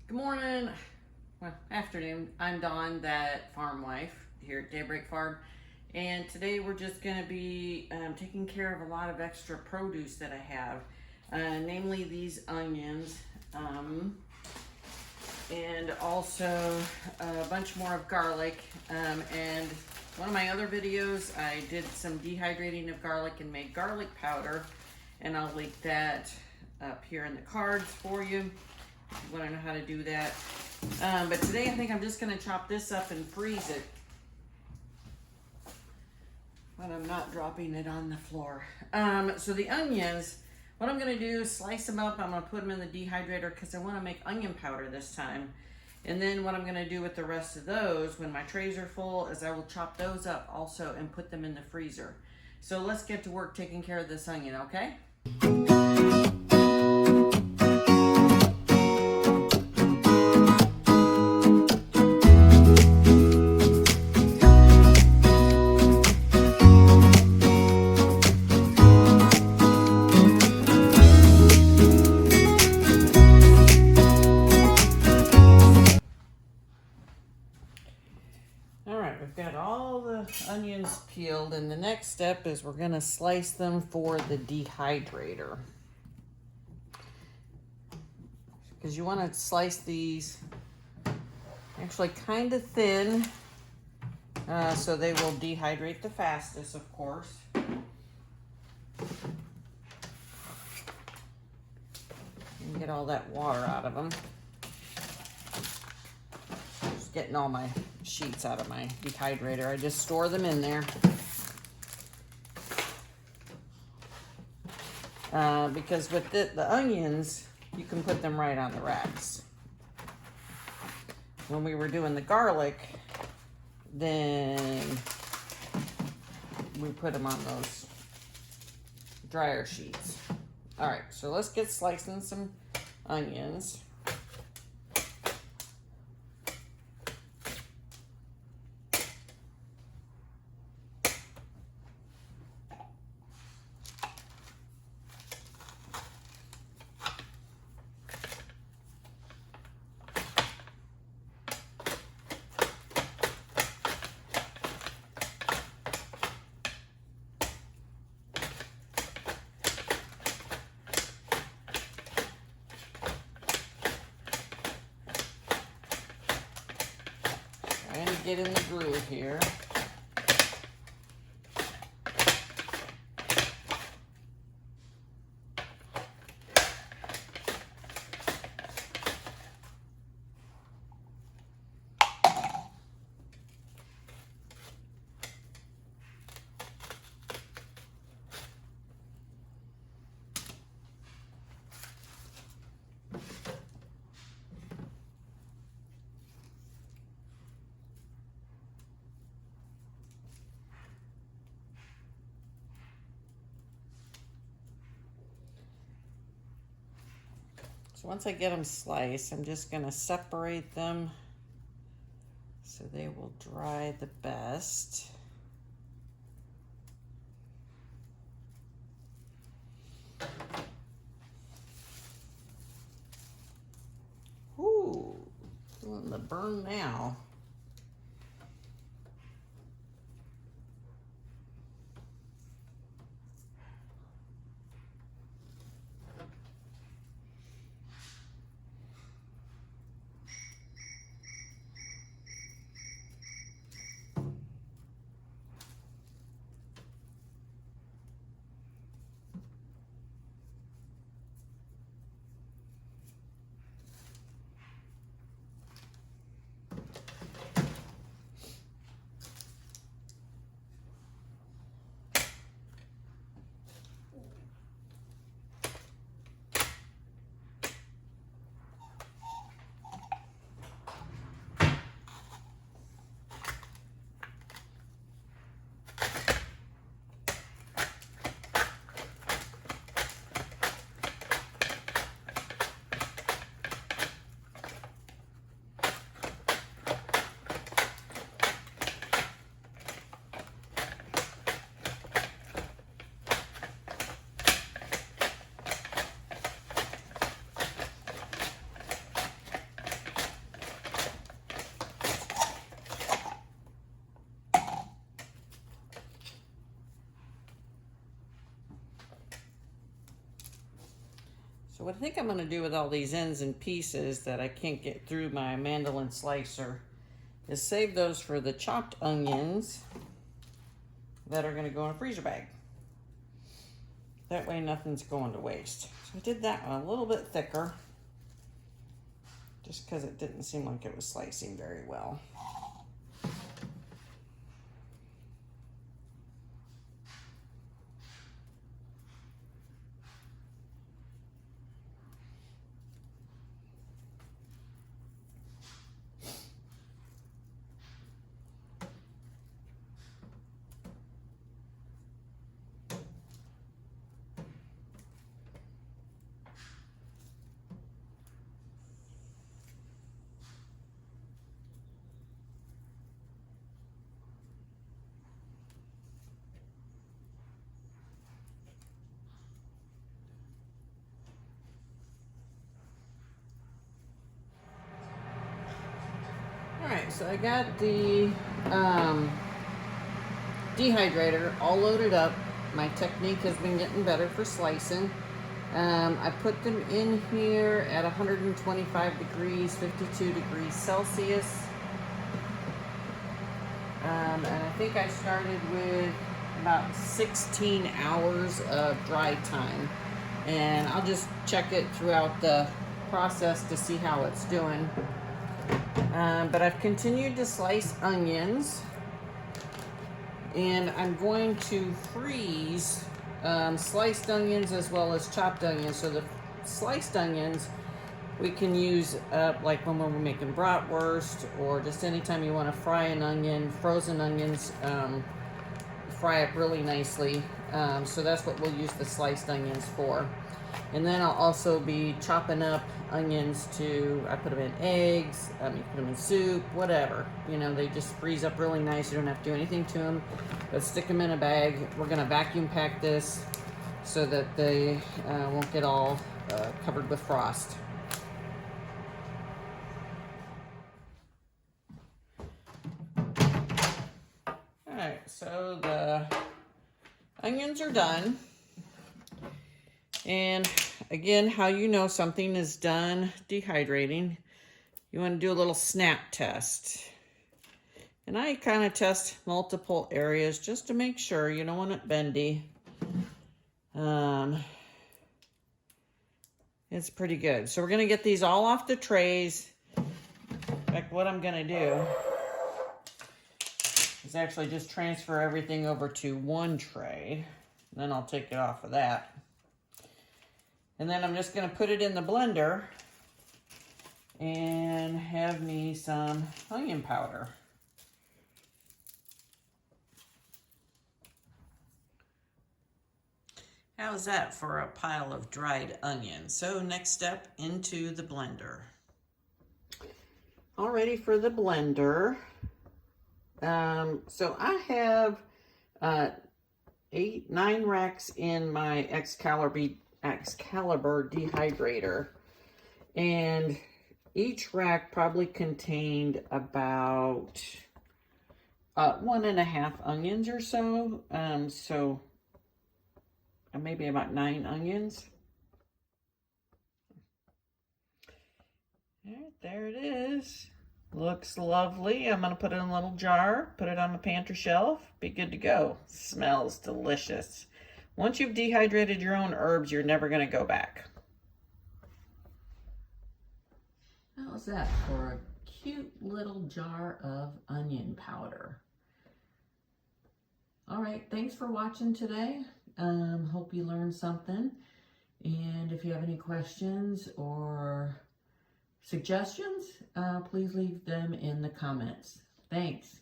Good morning, well, afternoon. I'm Dawn, that farm wife here at Daybreak Farm, and today we're just going to be taking care of a lot of extra produce that I have, namely these onions, and also a bunch more of garlic, and one of my other videos I did some dehydrating of garlic and made garlic powder, and I'll link that up here in the cards for you if you want to know how to do that. But today I think I'm just going to chop this up and freeze it. But I'm not dropping it on the floor. So the onions, what I'm going to do is slice them up. I'm going to put them in the dehydrator because I want to make onion powder this time. And then what I'm going to do with the rest of those, when my trays are full, is I will chop those up also and put them in the freezer. So let's get to work taking care of this onion, okay? We've got all the onions peeled, and the next step is we're going to slice them for the dehydrator. Because you want to slice these actually kind of thin, so they will dehydrate the fastest, of course. And get all that water out of them. Just getting all my sheets out of my dehydrator. I just store them in there. Because with the onions, you can put them right on the racks. When we were doing the garlic, then we put them on those dryer sheets. All right, so let's get slicing some onions. Trying to get in the groove here. Once I get them sliced, I'm just going to separate them so they will dry the best. Ooh, feeling the burn now. So what I think I'm going to do with all these ends and pieces that I can't get through my mandolin slicer is save those for the chopped onions that are going to go in a freezer bag. That way nothing's going to waste. So I did that one a little bit thicker just because it didn't seem like it was slicing very well. Alright, so I got the dehydrator all loaded up. My technique has been getting better for slicing. I put them in here at 125 degrees, 52 degrees Celsius. And I think I started with about 16 hours of dry time. And I'll just check it throughout the process to see how it's doing. But I've continued to slice onions, and I'm going to freeze sliced onions as well as chopped onions. So the sliced onions we can use like when we're making bratwurst, or just anytime you want to fry an onion. Frozen onions fry up really nicely, so that's what we'll use the sliced onions for. And then I'll also be chopping up onions I put them in eggs, you put them in soup, whatever. You know, they just freeze up really nice. You don't have to do anything to them, but stick them in a bag. We're gonna vacuum pack this so that they won't get all covered with frost. Alright, so the onions are done. And again, how you know something is done dehydrating, you want to do a little snap test. And I kind of test multiple areas just to make sure. You don't want it bendy. It's pretty good. So we're going to get these all off the trays. In fact, what I'm going to do is actually just transfer everything over to one tray. And then I'll take it off of that. And then I'm just going to put it in the blender and have me some onion powder. How's that for a pile of dried onions? So next step, into the blender. All ready for the blender. So I have 9 racks in my Excalibur dehydrator, and each rack probably contained about 1.5 onions or so. So maybe about 9 onions. All right, there it is. Looks lovely. I'm gonna put it in a little jar, put it on the pantry shelf, be good to go. Smells delicious. Once you've dehydrated your own herbs, you're never going to go back. How's that for a cute little jar of onion powder? All right, thanks for watching today. Hope you learned something. And if you have any questions or suggestions, please leave them in the comments. Thanks.